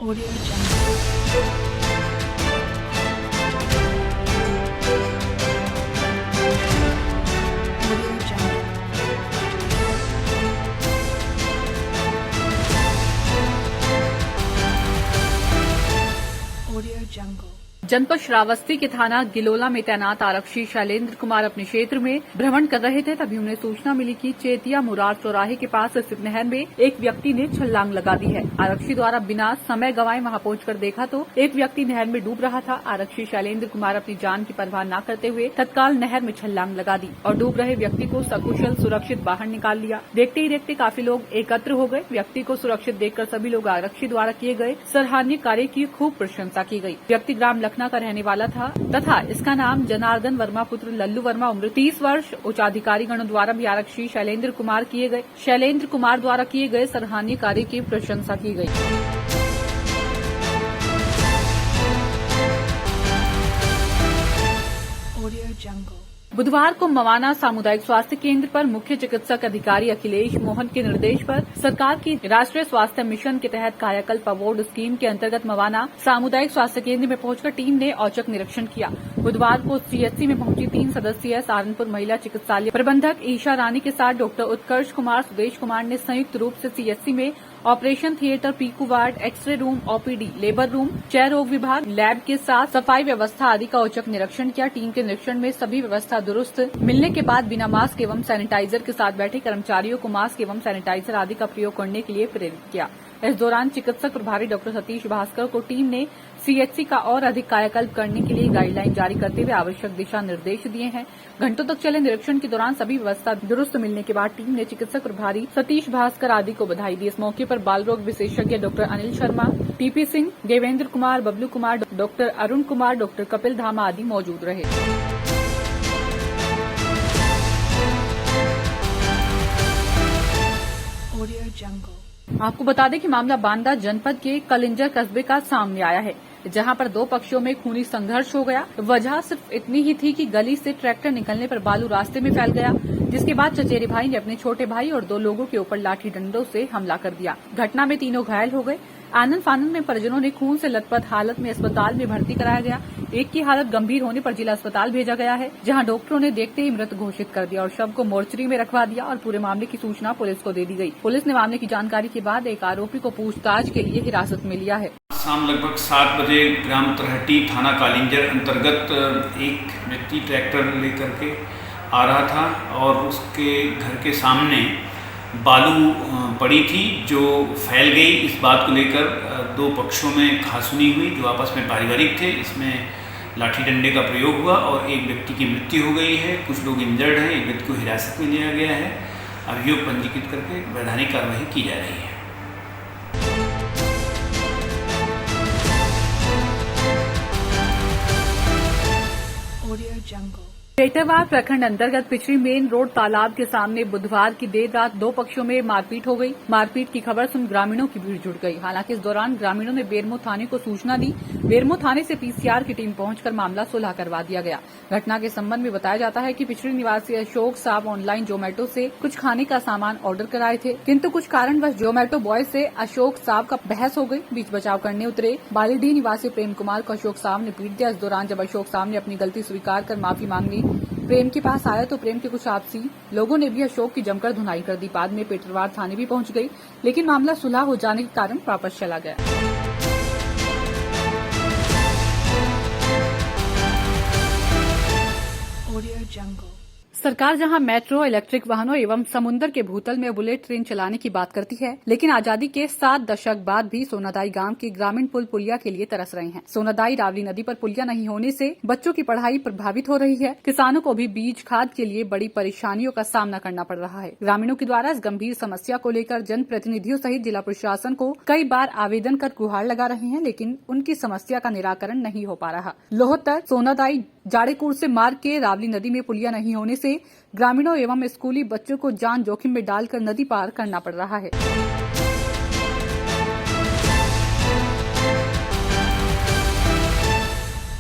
Audio Jungle. Audio Jungle. Audio Jungle. जनपद श्रावस्ती के थाना गिलोला में तैनात आरक्षी शैलेंद्र कुमार अपने क्षेत्र में भ्रमण कर रहे थे, तभी उन्हें सूचना मिली कि चेतिया मुरार चौराहे के पास स्थित नहर में एक व्यक्ति ने छलांग लगा दी है। आरक्षी द्वारा बिना समय गंवाए वहां पहुंचकर देखा तो एक व्यक्ति नहर में डूब रहा था। आरक्षी शैलेंद्र कुमार अपनी जान की परवाह न करते हुए तत्काल नहर में छलांग लगा दी और डूब रहे व्यक्ति को सकुशल सुरक्षित बाहर निकाल लिया। देखते ही देखते काफी लोग एकत्र हो गए। व्यक्ति को सुरक्षित देखकर सभी लोग आरक्षी द्वारा किए गए सराहनीय कार्य की खूब प्रशंसा की गई। व्यक्ति ग्राम लखना का रहने वाला था तथा इसका नाम जनार्दन वर्मा पुत्र लल्लू वर्मा उम्र 30 वर्ष। उच्चाधिकारी गणों द्वारा भी आरक्षी शैलेंद्र कुमार द्वारा किए गए सराहनीय कार्य की प्रशंसा की गई। Audio Jungle. बुधवार को मवाना सामुदायिक स्वास्थ्य केंद्र पर मुख्य चिकित्सक अधिकारी अखिलेश मोहन के निर्देश पर सरकार की राष्ट्रीय स्वास्थ्य मिशन के तहत कायाकल्प अवार्ड स्कीम के अंतर्गत मवाना सामुदायिक स्वास्थ्य केंद्र में पहुंचकर टीम ने औचक निरीक्षण किया। बुधवार को सीएचसी में पहुंची 3 सदस्यीय सहारनपुर महिला चिकित्सालय प्रबंधक ईशा रानी के साथ डॉक्टर उत्कर्ष कुमार, सुदेश कुमार ने संयुक्त रूप से सीएचसी में operation theatre, PICU ward, x ray room, OPD, labour room, क्षय रोग विभाग, लैब के साथ सफाई व्यवस्था आदि का औचक निरीक्षण किया। टीम के निरीक्षण में सभी व्यवस्था दुरुस्त मिलने के बाद बिना मास्क एवं सैनिटाइजर के साथ बैठे कर्मचारियों को मास्क एवं सैनिटाइजर आदि का प्रयोग करने के लिए प्रेरित किया। इस दौरान चिकित्सक प्रभारी डॉक्टर सतीश भास्कर को टीम ने सीएचसी का और अधिक कायाकल्प करने के लिए गाइडलाइन जारी करते हुए आवश्यक दिशा निर्देश दिए हैं। घंटों तक चले निरीक्षण के दौरान सभी व्यवस्था दुरुस्त मिलने के बाद टीम ने चिकित्सक प्रभारी सतीश भास्कर आदि को बधाई दी। इस मौके पर बाल रोग विशेषज्ञ doctor Anil Sharma, TP Singh, Devendra Kumar, Bablu Kumar, doctor Arun Kumar, doctor Kapil धामा आदि मौजूद रहे। Audio Jungle. आपको बता दें कि मामला बांदा जनपद के कलिंजर कस्बे का सामने आया है, जहां पर दो पक्षों में खूनी संघर्ष हो गया। वजह सिर्फ इतनी ही थी कि गली से ट्रैक्टर निकलने पर बालू रास्ते में फैल गया, जिसके बाद चचेरे भाई ने अपने छोटे भाई और 2 लोगों के ऊपर लाठी डंडों से हमला कर दिया। घटना में तीनों घायल हो गए। आनंद फानंद में परिजनों ने खून से लथपथ हालत में अस्पताल में भर्ती कराया गया। एक की हालत गंभीर होने पर जिला अस्पताल भेजा गया है, जहां डॉक्टरों ने देखते ही मृत घोषित कर दिया और शव को मोर्चरी में रखवा दिया और पूरे मामले की सूचना पुलिस को दे दी गई। पुलिस ने मामले की जानकारी के बाद एक आरोपी को पूछताछ के लिए हिरासत में लिया है। शाम लगभग 7 बजे ग्राम तरहटी थाना कालिंजर अंतर्गत एक व्यक्ति ट्रैक्टर लेकर के आ रहा था और उसके घर के सामने बालू पड़ी थी जो फैल गई। इस बात को लेकर 2 पक्षों में कहासुनी हुई जो आपस में पारिवारिक थे। इसमें लाठी डंडे का प्रयोग हुआ और एक व्यक्ति की मृत्यु हो गई है। कुछ लोग इंजर्ड हैं। एक व्यक्ति को हिरासत में लिया गया है। अभियोग पंजीकृत करके वैधानिक कार्रवाई की जा रही है। Audio Jungle. पेटरवार प्रखंड अंतर्गत पिछड़ी मेन रोड तालाब के सामने बुधवार की देर रात 2 पक्षों में मारपीट हो गई। मारपीट की खबर सुन ग्रामीणों की भीड़ जुट गई। हालांकि इस दौरान ग्रामीणों ने बेरमो थाने को सूचना दी। बेरमो थाने से पीसीआर की टीम पहुंचकर मामला सुलह करवा दिया गया। घटना के संबंध में बताया जाता है कि पिछड़ी निवासी अशोक साहब ऑनलाइन जोमेटो से कुछ खाने का सामान ऑर्डर कराए थे, किंतु कुछ कारणवश जोमेटो बॉय से अशोक साहब का बहस हो गई। बीच बचाव करने उतरे बालीडीह निवासी प्रेम कुमार को अशोक साहब ने पीट दिया। इस दौरान जब अशोक साहब ने अपनी गलती स्वीकार कर माफी मांगनी प्रेम के पास आया तो प्रेम के कुछ आपसी लोगों ने भी अशोक की जमकर धुनाई कर दी। बाद में पेटरवार थाने भी पहुंच गई, लेकिन मामला सुलह हो जाने के कारण वापस चला गया। Audio Jungle. सरकार जहां मेट्रो, इलेक्ट्रिक वाहनों एवं समुद्र के भूतल में बुलेट ट्रेन चलाने की बात करती है, लेकिन आजादी के 7 दशक बाद भी सोनादाई गांव के ग्रामीण पुल पुलिया के लिए तरस रहे हैं। सोनादाई रावली नदी पर पुलिया नहीं होने से बच्चों की पढ़ाई प्रभावित हो रही है। किसानों को भी बीज खाद के लिए बड़ी परेशानियों का सामना करना पड़ रहा है। ग्रामीणों के द्वारा इस गंभीर समस्या को लेकर जनप्रतिनिधियों सहित जिला प्रशासन को कई बार आवेदन कर गुहार लगा रहे हैं, लेकिन उनकी समस्या का निराकरण नहीं हो पा रहा। लोहतर, सोनादाई, जाड़ेकुर से मार्ग के रावली नदी में पुलिया नहीं होने से ग्रामीणों एवं स्कूली बच्चों को जान जोखिम में डालकर नदी पार करना पड़ रहा है।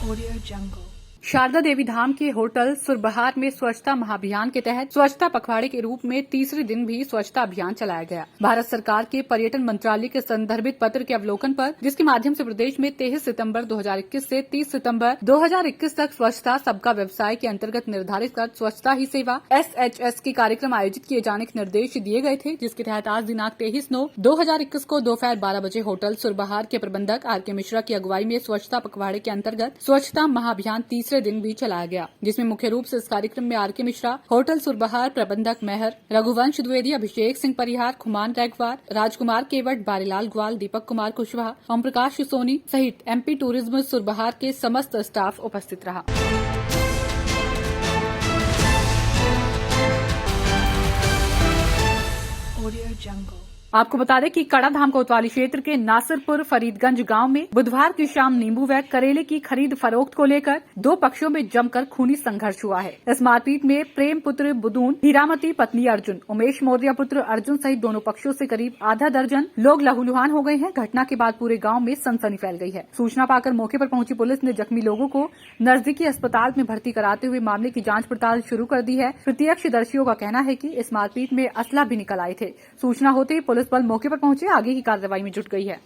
Audio Jungle. शारदा देवी धाम के होटल सुरबहार में स्वच्छता महाअभियान के तहत स्वच्छता पखवाड़े के रूप में तीसरे दिन भी स्वच्छता अभियान चलाया गया। भारत सरकार के पर्यटन मंत्रालय के संदर्भित पत्र के अवलोकन पर, जिसके माध्यम से प्रदेश में 23 सितंबर 2021 से 30 सितंबर 2021 तक स्वच्छता सबका व्यवसाय के अंतर्गत निर्धारित कर स्वच्छता ही सेवा SHS के कार्यक्रम आयोजित किए जाने के निर्देश दिए गए थे, जिसके तहत आज दिनांक 23/9/2021 को दोपहर 12 बजे होटल सुरबहार के प्रबंधक RK मिश्रा की अगुवाई में स्वच्छता पखवाड़े के अंतर्गत स्वच्छता महाअभियान तीसरे दिन भी चलाया गया, जिसमें मुख्य रूप से इस कार्यक्रम में RK मिश्रा, होटल सुरबहार प्रबंधक मेहर, रघुवंश द्विवेदी, अभिषेक सिंह परिहार, खुमान रैगवार, राजकुमार केवट, बारीलाल ग्वाल, दीपक कुमार कुशवाहा, ओम प्रकाश सोनी सहित MP टूरिज्म सुरबहार के समस्त स्टाफ उपस्थित रहा। Audio Jungle. आपको बता दें कि कड़ा धाम कोतवाली क्षेत्र के नासिरपुर फरीदगंज गांव में बुधवार की शाम नींबू व करेले की खरीद फरोख्त को लेकर दो पक्षों में जमकर खूनी संघर्ष हुआ है। इस मारपीट में प्रेम पुत्र बुदून, हीरामती पत्नी अर्जुन, उमेश मौर्य पुत्र अर्जुन सहित दोनों पक्षों से करीब आधा दर्जन लोग लहूलुहान हो गए हैं। घटना के बाद पूरे गाँव में सनसनी फैल गई है। सूचना पाकर मौके पर पहुंची पुलिस ने जख्मी लोगों को नजदीकी अस्पताल में भर्ती कराते हुए मामले की जाँच पड़ताल शुरू कर दी है। प्रत्यक्षदर्शियों का कहना है कि इस मारपीट में असला भी निकल आए थे। सूचना होते ही पुलिस बल मौके पर पहुंचे आगे की कार्रवाई में जुट गई है।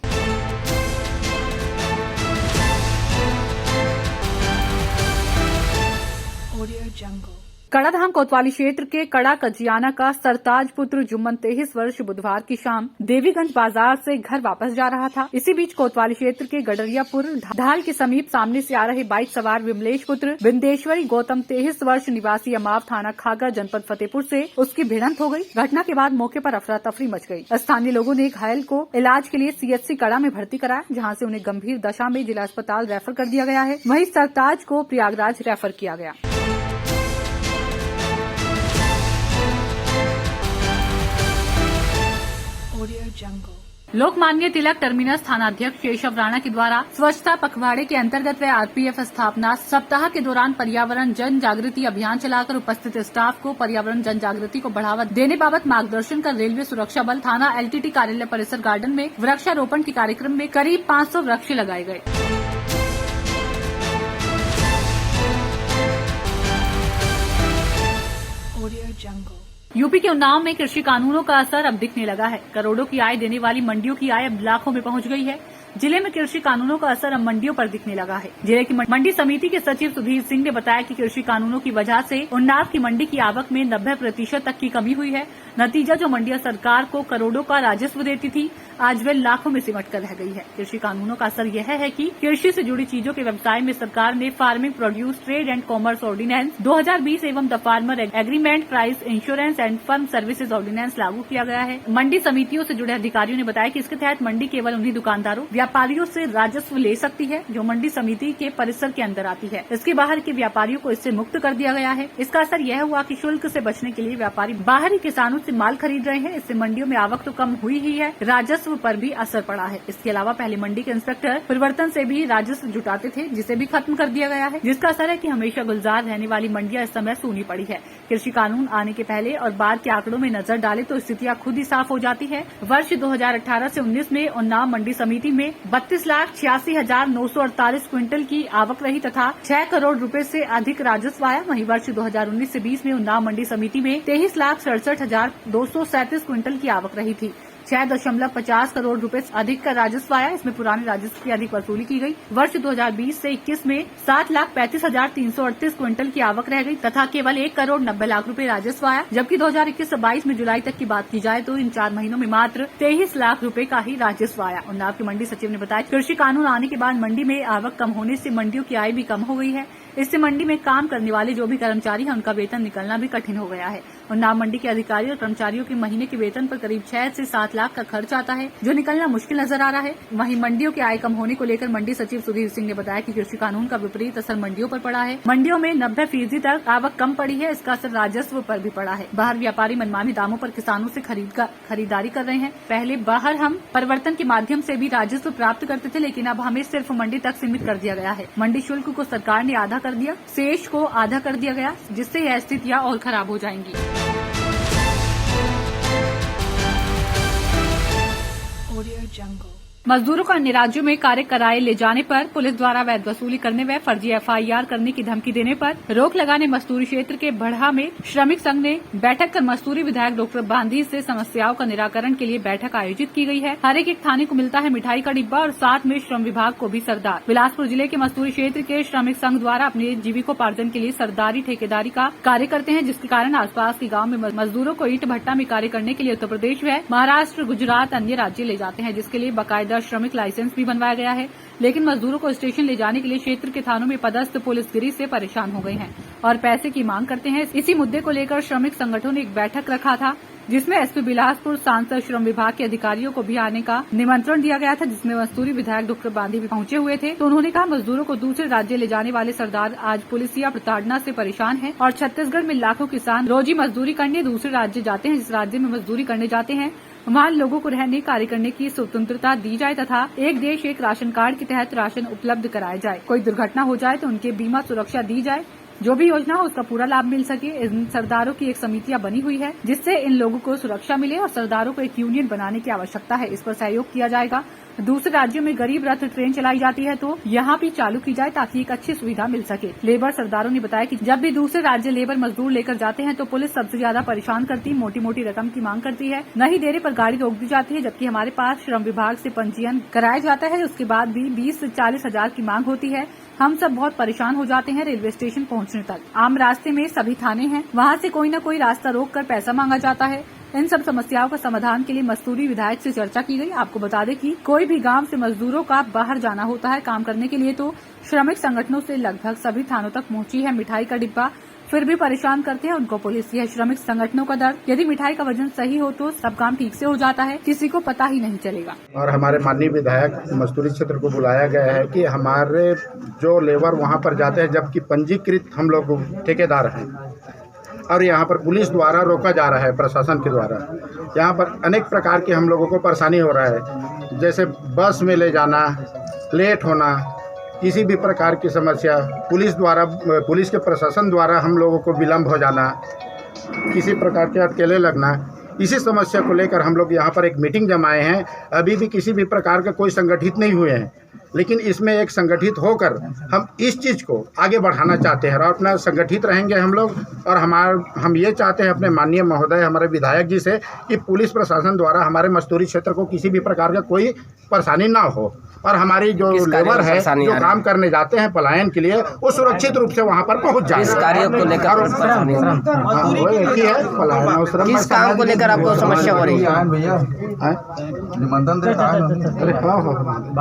Audio Jungle. कड़ाधाम कोतवाली क्षेत्र के कड़ा कजियाना का सरताज पुत्र जुम्मन 23 वर्ष बुधवार की शाम देवीगंज बाजार से घर वापस जा रहा था। इसी बीच कोतवाली क्षेत्र के गडरियापुर ढाल के समीप सामने से आ रहे बाइक सवार विमलेश पुत्र बिंदेश्वरी गौतम 23 वर्ष निवासी अमाव थाना खागर जनपद फतेहपुर से उसकी भिड़ंत हो गई। घटना के बाद मौके पर अफरा तफरी मच गई। स्थानीय लोगों ने घायल को इलाज के लिए CHC कड़ा में भर्ती कराया, जहाँ से उन्हें गंभीर दशा में जिला अस्पताल रेफर कर दिया गया है। वहीं सरताज को प्रयागराज रेफर किया गया। Audio Jungle. Lokmanya Tilak terminus थानाध्यक्ष केशव राणा के द्वारा स्वच्छता पखवाड़े के अंतर्गत व RPF स्थापना सप्ताह के दौरान पर्यावरण जन जागृति अभियान चलाकर उपस्थित स्टाफ को पर्यावरण जन जागृति को बढ़ावा देने बाबत मार्गदर्शन कर रेलवे सुरक्षा बल थाना LTT कार्यालय परिसर गार्डन में वृक्षारोपण के कार्यक्रम में करीब 500 वृक्ष लगाए गए। Audio Jungle. यूपी के उन्नाव में कृषि कानूनों का असर अब दिखने लगा है। करोड़ों की आय देने वाली मंडियों की आय अब लाखों में पहुंच गई है। जिले में कृषि कानूनों का असर अब मंडियों पर दिखने लगा है। जिले की मंडी समिति के सचिव सुधीर सिंह ने बताया कि कृषि कानूनों की वजह से उन्नाव की मंडी की आवक में 90% तक की कमी हुई है। नतीजा, जो मंडियां सरकार को करोड़ों का राजस्व देती थी, आज वे लाखों में सिमट कर रह गई है। कृषि कानूनों का असर यह है कि कृषि से जुड़ी चीजों के व्यवसाय में सरकार ने farming produce trade and commerce ordinance 2020 एवं the farmer agreement price insurance and farm services ordinance लागू किया गया है। मंडी समितियों से जुड़े अधिकारियों ने बताया कि इसके तहत मंडी केवल उन्हीं दुकानदारों, व्यापारियों से राजस्व ले सकती है जो मंडी समिति के परिसर के अंदर आती है। इसके बाहर के व्यापारियों को इससे मुक्त कर दिया गया है। इसका असर यह हुआ कि शुल्क से बचने के लिए व्यापारी बाहरी किसानों से माल खरीद रहे हैं। इससे मंडियों में आवक तो कम हुई ही है, राजस्व पर भी असर पड़ा है। इसके अलावा पहले मंडी के इंस्पेक्टर परिवर्तन से भी राजस्व जुटाते थे, जिसे भी खत्म कर दिया गया है, जिसका असर है कि हमेशा गुलजार रहने वाली मंडियां इस समय सूनी पड़ी है। कृषि कानून आने के पहले और बाद के आंकड़ों में नजर डाले तो स्थितियां खुद ही साफ हो जाती है। वर्ष 2018 से 19 में उन्नाव मंडी समिति में 32,86,948 क्विंटल की आवक रही तथा 6 करोड़ रुपए से अधिक राजस्व आया। वहीं वर्ष 2019 से 20 में उन्नाव मंडी समिति में 23,67,237 क्विंटल की आवक रही थी। 6.50 करोड़ रुपए से अधिक का राजस्व आया। इसमें पुराने राजस्व की अधिक वसूली की गई। वर्ष 2020 से 21 में 7,35,338 क्विंटल की आवक रह गई तथा केवल 1 करोड़ 90 लाख रुपए राजस्व आया। जबकि 2021 से 22 में जुलाई तक की बात की जाए तो इन 4 महीनों में मात्र 23 लाख रुपए का ही राजस्व आया। उन्नाव के मंडी सचिव ने बताया, कृषि कानून आने के बाद मंडी में आवक कम होने से मंडियों की आय भी कम हो गई है। इससे मंडी में काम करने वाले जो भी कर्मचारी हैं, उनका वेतन निकलना भी कठिन हो गया है। उन्नाव मंडी के अधिकारी और कर्मचारियों के महीने के वेतन पर करीब 6 से 7 लाख का खर्च आता है, जो निकलना मुश्किल नजर आ रहा है। वहीं मंडियों की आय कम होने को लेकर मंडी सचिव सुधीर सिंह ने बताया कि कृषि कानून का विपरीत असर मंडियों पर पड़ा है। मंडियों में 90% तक आवक कम पड़ी है। इसका असर राजस्व पर भी पड़ा है। बाहर व्यापारी मनमानी दामों पर किसानों से खरीदारी कर रहे हैं। पहले बाहर हम परिवर्तन के माध्यम से भी राजस्व प्राप्त करते थे, लेकिन अब हमें सिर्फ मंडी तक सीमित कर दिया गया है। मंडी शुल्क को सरकार ने आधा कर दिया, शेष को आधा कर दिया गया, जिससे यह स्थितियां और खराब हो जाएंगी। Audio Jungle. मजदूरों को अन्य राज्यों में कार्य कराए ले जाने पर पुलिस द्वारा वैध वसूली करने व फर्जी FIR करने की धमकी देने पर रोक लगाने मस्तूरी क्षेत्र के बढ़ा में श्रमिक संघ ने बैठक कर मस्तूरी विधायक डॉक्टर बांदी से समस्याओं का निराकरण के लिए बैठक आयोजित की गई है। हर एक थाने को मिलता है मिठाई का डिब्बा और साथ में श्रम विभाग को भी सरदार। बिलासपुर जिले के मस्तूरी क्षेत्र के श्रमिक संघ द्वारा अपने जीविकोपार्जन के लिए सरदारी ठेकेदारी का कार्य करते हैं, जिसके कारण आसपास के गाँव में मजदूरों को ईंट भट्टा में कार्य करने के लिए उत्तर प्रदेश व महाराष्ट्र, गुजरात, अन्य राज्य ले जाते हैं, जिसके लिए बाकायदा श्रमिक लाइसेंस भी बनवाया गया है। लेकिन मजदूरों को स्टेशन ले जाने के लिए क्षेत्र के थानों में पदस्थ पुलिसगिरी से परेशान हो गए हैं और पैसे की मांग करते हैं। इसी मुद्दे को लेकर श्रमिक संगठनों ने एक बैठक रखा था, जिसमें SP बिलासपुर सांसद श्रम विभाग के अधिकारियों को भी आने का निमंत्रण दिया गया था, जिसमें मस्तूरी विधायक डॉक्टर बांदी भी पहुंचे हुए थे। तो उन्होंने कहा, मजदूरों को दूसरे राज्य ले जाने वाले सरदार आज पुलिसिया प्रताड़ना से परेशान हैं और छत्तीसगढ़ में लाखों किसान रोजी मजदूरी करने दूसरे राज्य जाते हैं। जिस राज्य में मजदूरी करने जाते हैं वहाँ लोगों को रहने कार्य करने की स्वतंत्रता दी जाए तथा एक देश एक राशन कार्ड के तहत राशन उपलब्ध कराया जाए। कोई दुर्घटना हो जाए तो उनके बीमा सुरक्षा दी जाए, जो भी योजना हो उसका पूरा लाभ मिल सके। इन सरदारों की एक समितियां बनी हुई है, जिससे इन लोगों को सुरक्षा मिले और सरदारों को एक यूनियन बनाने की आवश्यकता है। इस पर सहयोग किया जाएगा। दूसरे राज्यों में गरीब रथ ट्रेन चलाई जाती है, तो यहाँ भी चालू की जाए ताकि एक अच्छी सुविधा मिल सके। लेबर सरदारों ने बताया कि जब भी दूसरे राज्य लेबर मजदूर लेकर जाते हैं तो पुलिस सबसे ज्यादा परेशान करती, मोटी मोटी रकम की मांग करती है। नहीं देने पर गाड़ी रोक दी जाती है, जबकि हमारे पास श्रम विभाग से पंजीयन कराया जाता है, उसके बाद भी 20 से 40 हजार की मांग होती है। हम सब बहुत परेशान हो जाते हैं रेलवे स्टेशन पहुंचने तक। आम रास्ते में सभी थाने हैं, वहाँ से कोई न कोई रास्ता रोककर पैसा मांगा जाता है। इन सब समस्याओं का समाधान के लिए मस्तूरी विधायक से चर्चा की गई। आपको बता दें कि कोई भी गांव से मजदूरों का बाहर जाना होता है काम करने के लिए, तो श्रमिक संगठनों से लगभग सभी थानों तक पहुंची है मिठाई का डिब्बा, फिर भी परेशान करते हैं उनको पुलिस। यह श्रमिक संगठनों का दर्द, यदि मिठाई का वजन सही हो तो सब काम ठीक से हो जाता है, किसी को पता ही नहीं चलेगा। और हमारे माननीय विधायक मस्तूरी क्षेत्र को बुलाया गया है कि हमारे जो लेबर वहां पर जाते हैं, जबकि पंजीकृत हम लोग ठेकेदार हैं और यहाँ पर पुलिस द्वारा रोका जा रहा है, प्रशासन के द्वारा। यहाँ पर अनेक प्रकार के हम लोगों को परेशानी हो रहा है, जैसे बस में ले जाना, लेट होना, किसी भी प्रकार की समस्या, पुलिस के प्रशासन द्वारा हम लोगों को विलम्ब हो जाना, किसी प्रकार के अटकेले लगना। इसी समस्या को लेकर हम लोग यहाँ पर एक मीटिंग जमाए हैं। अभी भी किसी भी प्रकार का कोई संगठित नहीं हुए हैं, लेकिन इसमें एक संगठित होकर हम इस चीज़ को आगे बढ़ाना चाहते हैं और अपना संगठित रहेंगे हम लोग। और हम ये चाहते हैं अपने माननीय महोदय हमारे विधायक जी से कि पुलिस प्रशासन द्वारा हमारे मस्तूरी क्षेत्र को किसी भी प्रकार का कोई परेशानी ना हो और हमारी जो लेबर है जो काम करने जाते हैं पलायन के लिए, वो सुरक्षित रूप से वहाँ पर पहुँच जाए। किस कार्य को लेकर किस काम को लेकर आपको समस्या हो रही है?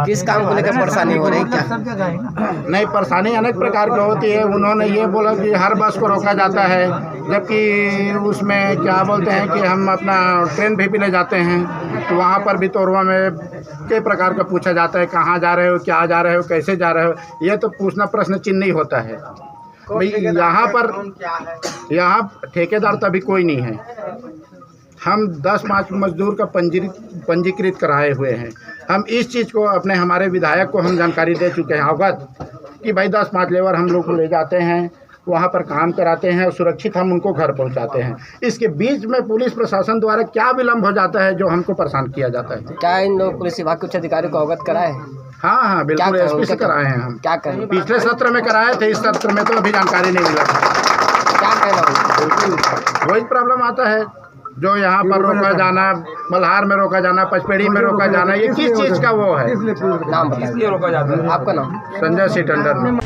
किस काम को लेकर परेशानी हो रही है? क्या नहीं, परेशानी अनेक प्रकार की होती है। उन्होंने ये बोला कि हर बस को रोका जाता है, जबकि उसमें क्या बोलते हैं कि हम अपना ट्रेन भी ले जाते हैं, तो वहाँ पर भी तोरवा में कई प्रकार का पूछा जाता है, कहाँ जा रहे हो, क्या जा रहे हो, कैसे जा रहे हो। ये तो पूछना प्रश्न चिन्ह ही होता है भाई। यहाँ ठेकेदार तो अभी कोई नहीं है। हम 10-5 मजदूर का पंजीकृत कराए हुए हैं। हम इस चीज़ को अपने हमारे विधायक को हम जानकारी दे चुके हैं अवगत कि भाई 10-5 लेबर हम लोग को ले जाते हैं, वहाँ पर काम कराते हैं और सुरक्षित हम उनको घर पहुँचाते हैं। इसके बीच में पुलिस प्रशासन द्वारा क्या विलम्ब हो जाता है जो हमको परेशान किया जाता है। क्या इन लोग पुलिस विभाग के उच्च अधिकारी को अवगत कराए? हाँ, बिल्कुल SP से कराए हैं हम। क्या करें? पिछले सत्र में कराए थे, इस सत्र में तो अभी जानकारी नहीं मिला। क्या कहना? बिल्कुल वही प्रॉब्लम आता है जो यहाँ पर रोका जाना, मल्हार में रोका जाना, पचपेड़ी में रोका जाना, ये किस चीज़ का वो है? नाम बताइए। रोका जाता है आपका नाम? संजय सिंह टंडन।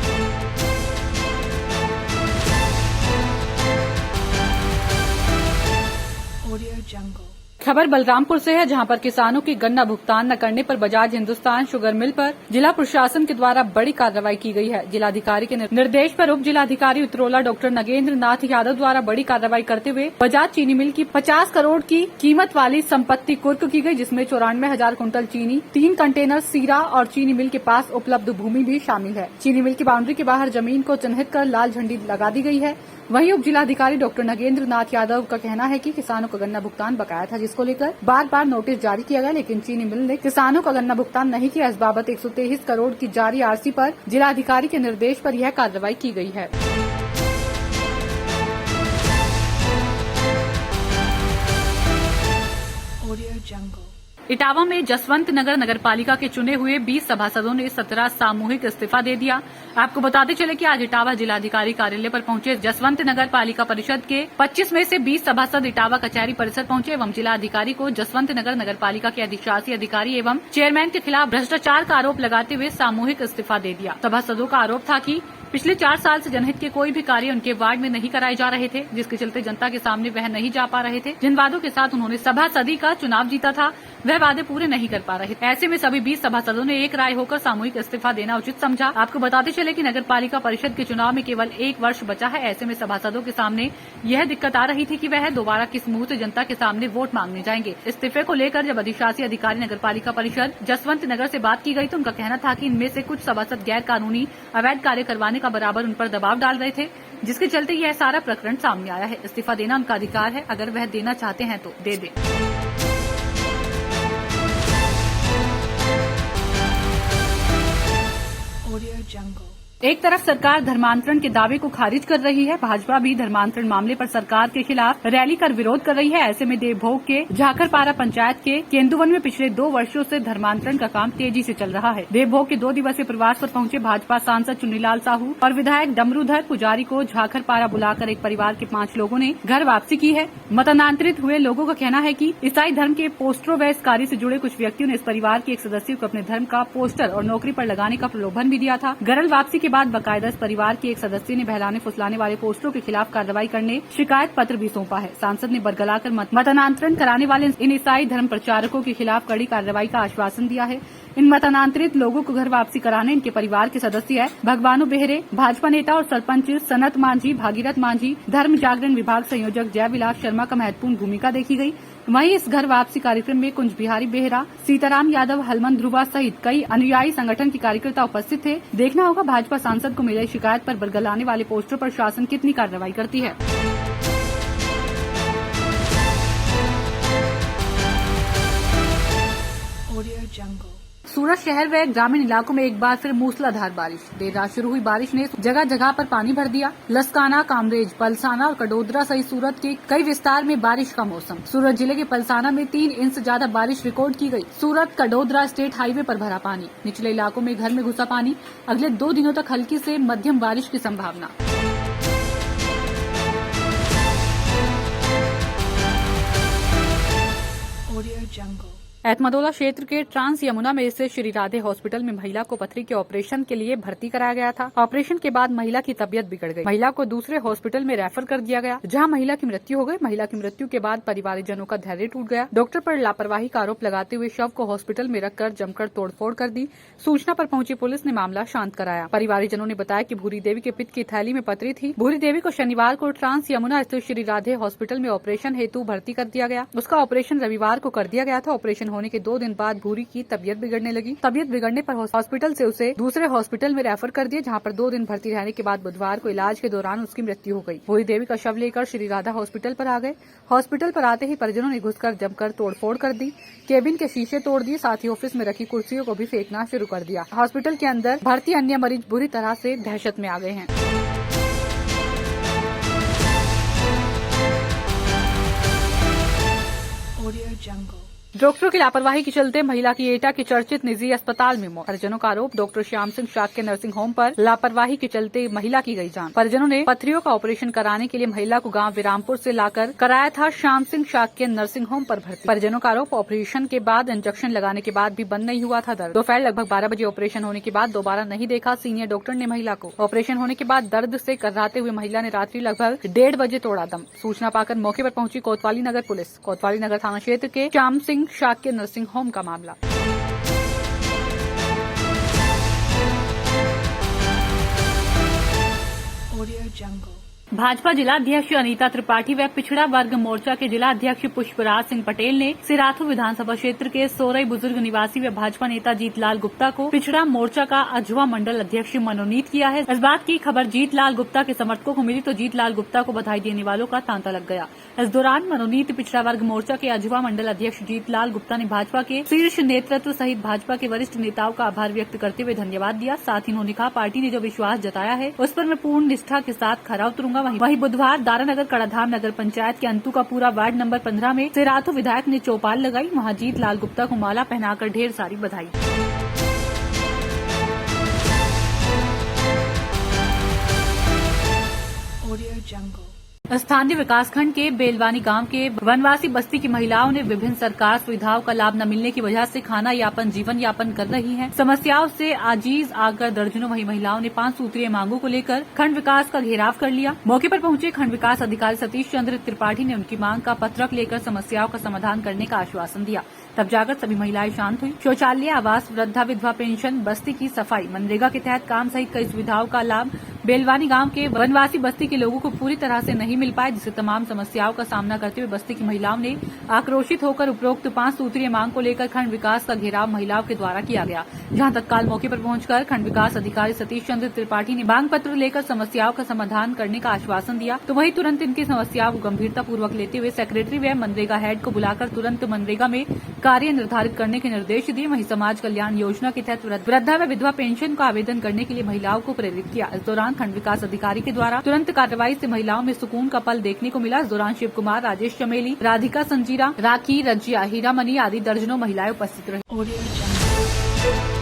Audio Jungle. खबर बलरामपुर से है, जहां पर किसानों की गन्ना भुगतान न करने पर बजाज हिंदुस्तान शुगर मिल पर जिला प्रशासन के द्वारा बड़ी कार्रवाई की गई है। जिलाधिकारी के निर्देश पर उप जिलाधिकारी उत्तरोला डॉक्टर नगेंद्र नाथ यादव द्वारा बड़ी कार्रवाई करते हुए बजाज चीनी मिल की 50 करोड़ की कीमत वाली संपत्ति कुर्क की गई, जिसमें 94,000 कुंटल चीनी, 3 कंटेनर सीरा और चीनी मिल के पास उपलब्ध भूमि भी शामिल है। चीनी मिल की बाउंड्री के बाहर जमीन को चिन्हित कर लाल झंडी लगा दी गई है। वहीं उप जिलाधिकारी डॉक्टर नगेंद्र नाथ यादव का कहना है कि किसानों का गन्ना भुगतान बकाया था, जिसको लेकर बार बार नोटिस जारी किया गया, लेकिन चीनी मिल ने किसानों का गन्ना भुगतान नहीं किया। इस बाबत 123 करोड़ की जारी RC पर जिलाधिकारी के निर्देश पर यह कार्रवाई की गई है। Audio Jungle. इटावा में जसवंत नगर नगरपालिका के चुने हुए 20 सभासदों ने 17 सामूहिक इस्तीफा दे दिया। आपको बताते चले कि आज इटावा जिलाधिकारी कार्यालय पर पहुंचे जसवंत नगर पालिका परिषद के 25 में से 20 सभासद इटावा कचहरी परिसर पहुंचे एवं जिलाधिकारी को जसवंत नगर नगरपालिका के अधिशासी अधिकारी एवं चेयरमैन के खिलाफ भ्रष्टाचार का आरोप लगाते हुए सामूहिक इस्तीफा दे दिया। सभासदों का आरोप था कि पिछले 4 साल से जनहित के कोई भी कार्य उनके वार्ड में नहीं कराए जा रहे थे, जिसके चलते जनता के सामने वह नहीं जा पा रहे थे। जिन वादों के साथ उन्होंने सभासदी का चुनाव जीता था वह वादे पूरे नहीं कर पा रहे थे। ऐसे में सभी 20 सभासदों ने एक राय होकर सामूहिक इस्तीफा देना उचित समझा। आपको बताते चले कि नगर पालिका परिषद के चुनाव में केवल 1 वर्ष बचा है। ऐसे में सभासदों के सामने यह दिक्कत आ रही थी कि वह दोबारा किस मुंह से जनता के सामने वोट मांगने जाएंगे। इस्तीफे को लेकर जब अधिशासी अधिकारी नगर पालिका परिषद जसवंत नगर से बात की गई तो उनका कहना था कि इनमें से कुछ सभासद गैर कानूनी अवैध कार्य करवाने का बराबर उन पर दबाव डाल रहे थे, जिसके चलते यह सारा प्रकरण सामने आया है। इस्तीफा देना उनका अधिकार है, अगर वह देना चाहते हैं तो दे दें। Audio Jungle. एक तरफ सरकार धर्मांतरण के दावे को खारिज कर रही है, भाजपा भी धर्मांतरण मामले पर सरकार के खिलाफ रैली कर विरोध कर रही है। ऐसे में देवभोग के झाखरपारा पंचायत के केंदुवन में पिछले 2 वर्षों से धर्मांतरण का काम तेजी से चल रहा है। देवभोग के 2 दिवसीय प्रवास पर पहुंचे भाजपा सांसद चुन्नीलाल साहू और विधायक डमरूधर पुजारी को झाखरपारा बुलाकर एक परिवार के 5 लोगों ने घर वापसी की है। मतांतरित हुए लोगों का कहना है कि ईसाई धर्म के पोस्टरों व इस कार्य से जुड़े कुछ व्यक्तियों ने इस परिवार के एक सदस्य को अपने धर्म का पोस्टर और नौकरी पर लगाने का प्रलोभन भी दिया था। गरल वापसी के बाद बाकायदा इस परिवार के एक सदस्य ने बहलाने फुसलाने वाले पोस्टरों के खिलाफ कार्रवाई करने शिकायत पत्र भी सौंपा है। सांसद ने बरगलाकर मतांतरण कराने वाले इन ईसाई धर्म प्रचारकों के खिलाफ कड़ी कार्रवाई का आश्वासन दिया है। इन मतांतरित लोगों को घर वापसी कराने इनके परिवार के सदस्य है भगवानू बेहरे, भाजपा नेता और सरपंच सनत मांझी, भागीरथ मांझी, धर्म जागरण विभाग संयोजक जयविलास शर्मा का महत्वपूर्ण भूमिका देखी गई। वहीं इस घर वापसी कार्यक्रम में कुंज बिहारी बेहरा, सीताराम यादव, हलमन ध्रुवा सहित कई अनुयायी संगठन के कार्यकर्ता उपस्थित थे। देखना होगा भाजपा सांसद को मिले शिकायत पर बरगलाने वाले पोस्टर पर शासन कितनी कार्रवाई करती है। Audio Jungle. सूरत शहर व ग्रामीण इलाकों में एक बार फिर मूसलाधार बारिश। देर रात शुरू हुई बारिश ने जगह जगह पर पानी भर दिया। लसकाना, कामरेज, पलसाना और कडोदरा सहित सूरत के कई विस्तार में बारिश का मौसम। सूरत जिले के पलसाना में 3 इंच से ज्यादा बारिश रिकॉर्ड की गई। सूरत कडोदरा स्टेट हाईवे पर भरा पानी। निचले इलाकों में घर में घुसा पानी। अगले 2 दिनों तक हल्की से मध्यम बारिश की संभावना। Audio Jungle. एतमादोला क्षेत्र के ट्रांस यमुना में स्थित श्री राधे हॉस्पिटल में महिला को पथरी के ऑपरेशन के लिए भर्ती कराया गया था। ऑपरेशन के बाद महिला की तबीयत बिगड़ गई। महिला को दूसरे हॉस्पिटल में रेफर कर दिया गया, जहां महिला की मृत्यु हो गई। महिला की मृत्यु के बाद परिवारजनों का धैर्य टूट गया। डॉक्टर पर लापरवाही का आरोप लगाते हुए शव को हॉस्पिटल में रखकर जमकर तोड़फोड़ कर दी। सूचना पर पहुंची पुलिस ने मामला शांत कराया। परिवारजनों ने बताया कि भूरी देवी के पित्त की थैली में पथरी थी। भूरी देवी को शनिवार को ट्रांस यमुना स्थित श्री राधे हॉस्पिटल में ऑपरेशन हेतु भर्ती कर दिया गया। उसका ऑपरेशन रविवार को कर दिया गया था। ऑपरेशन होने के 2 दिन बाद भूरी की तबीयत बिगड़ने लगी। तबीयत बिगड़ने पर हॉस्पिटल से उसे दूसरे हॉस्पिटल में रेफर कर दिया, जहां पर 2 दिन भर्ती रहने के बाद बुधवार को इलाज के दौरान उसकी मृत्यु हो गई। भूरी देवी का शव लेकर श्री राधा हॉस्पिटल पर आ गए। हॉस्पिटल पर आते ही परिजनों ने घुसकर जमकर तोड़फोड़ कर दी। केबिन के शीशे तोड़ दिए, साथ ही ऑफिस में रखी कुर्सियों को भी फेंकना शुरू कर दिया। हॉस्पिटल के अंदर भर्ती अन्य मरीज बुरी तरह से दहशत में आ गए हैं। Audio Jungle. डॉक्टरों की लापरवाही के चलते महिला की एटा के चर्चित निजी अस्पताल में मौत। परिजनों का आरोप, doctor Shyam Singh Shakya nursing home पर लापरवाही के चलते महिला की गई जान। परिजनों ने पथरियों का ऑपरेशन कराने के लिए महिला को गांव विरामपुर से लाकर कराया था श्याम सिंह शाक्य नर्सिंग होम पर भर्ती। परिजनों का आरोप, ऑपरेशन के बाद इंजेक्शन लगाने के बाद भी बंद नहीं हुआ था दर्द। दोपहर लगभग 12 बजे ऑपरेशन होने के बाद दोबारा नहीं देखा सीनियर डॉक्टर ने महिला को। ऑपरेशन होने के बाद दर्द से कर्राते हुए महिला ने रात्रि लगभग 1:30 बजे तोड़ा दम। सूचना पाकर मौके पर पहुंची कोतवाली नगर पुलिस। कोतवाली नगर थाना क्षेत्र के श्याम सिंह शाक्य नर्सिंग होम का मामला। Audio Jungle. भाजपा जिलाध्यक्ष अनीता त्रिपाठी व पिछड़ा वर्ग मोर्चा के जिलाध्यक्ष पुष्पराज सिंह पटेल ने सिराथू विधानसभा क्षेत्र के सोरई बुजुर्ग निवासी व भाजपा नेता जीतलाल गुप्ता को पिछड़ा मोर्चा का अजवा मंडल अध्यक्ष मनोनीत किया है। इस बात की खबर जीतलाल गुप्ता के समर्थकों को मिली तो जीतलाल गुप्ता को बधाई देने वालों का तांता लग गया। इस दौरान मनोनीत पिछड़ा वर्ग मोर्चा के अजवा मंडल अध्यक्ष जीतलाल गुप्ता ने भाजपा के शीर्ष नेतृत्व सहित भाजपा के वरिष्ठ नेताओं का आभार व्यक्त करते हुए धन्यवाद दिया। साथ ही उन्होंने कहा, पार्टी ने जो विश्वास जताया है उस पर मैं पूर्ण निष्ठा के साथ खरा उतरूंगा। करूंगा। वहीं बुधवार दारानगर कड़ाधाम नगर पंचायत के अंतु का पूरा वार्ड नंबर 15 में सेराथू विधायक ने चौपाल लगाई। वहां जीत लाल गुप्ता को माला पहनाकर ढेर सारी बधाई। Audio Jungle. स्थानीय विकासखंड के बेलवानी गांव के वनवासी बस्ती की महिलाओं ने विभिन्न सरकार सुविधाओं का लाभ न मिलने की वजह से खाना यापन जीवन यापन कर रही हैं। समस्याओं से आजीज आकर दर्जनों वही महिलाओं ने 5 सूत्रीय मांगों को लेकर खंड विकास का घेराव कर लिया। मौके पर पहुंचे खंड विकास अधिकारी सतीश चंद्र त्रिपाठी ने उनकी मांग का पत्रक लेकर समस्याओं का समाधान करने का आश्वासन दिया। तब जाकर सभी महिलाएं शांत हुई। शौचालय, आवास, वृद्धा विधवा पेंशन, बस्ती की सफाई, मनरेगा के तहत काम सहित कई सुविधाओं का लाभ बेलवानी गांव के वनवासी बस्ती के लोगों को पूरी तरह से नहीं मिल पाए, जिससे तमाम समस्याओं का सामना करते हुए बस्ती की महिलाओं ने आक्रोशित होकर उपरोक्त 5 सूत्रीय मांग को लेकर खंड विकास का घेराव महिलाओं के द्वारा किया गया। जहां तत्काल मौके पर पहुंचकर खंड विकास अधिकारी सतीश चंद्र त्रिपाठी ने मांग पत्र लेकर समस्याओं का समाधान करने का आश्वासन दिया, तो वहीं तुरंत इनकी समस्याओं को गंभीरता पूर्वक लेते हुए सेक्रेटरी व मनरेगा हेड को बुलाकर तुरंत मनरेगा में कार्य निर्धारित करने के निर्देश दिए। वहीं समाज कल्याण योजना के तहत वृद्धा व विधवा पेंशन का आवेदन करने के लिए महिलाओं को प्रेरित किया। इस दौरान खंड विकास अधिकारी के द्वारा तुरंत कार्रवाई से महिलाओं में सुकून का पल देखने को मिला। इस दौरान शिव कुमार, राजेश चमेली, राधिका संजीरा, राखी, रजिया, हीरामणि आदि दर्जनों महिलाएं उपस्थित रही। Audio Jungle.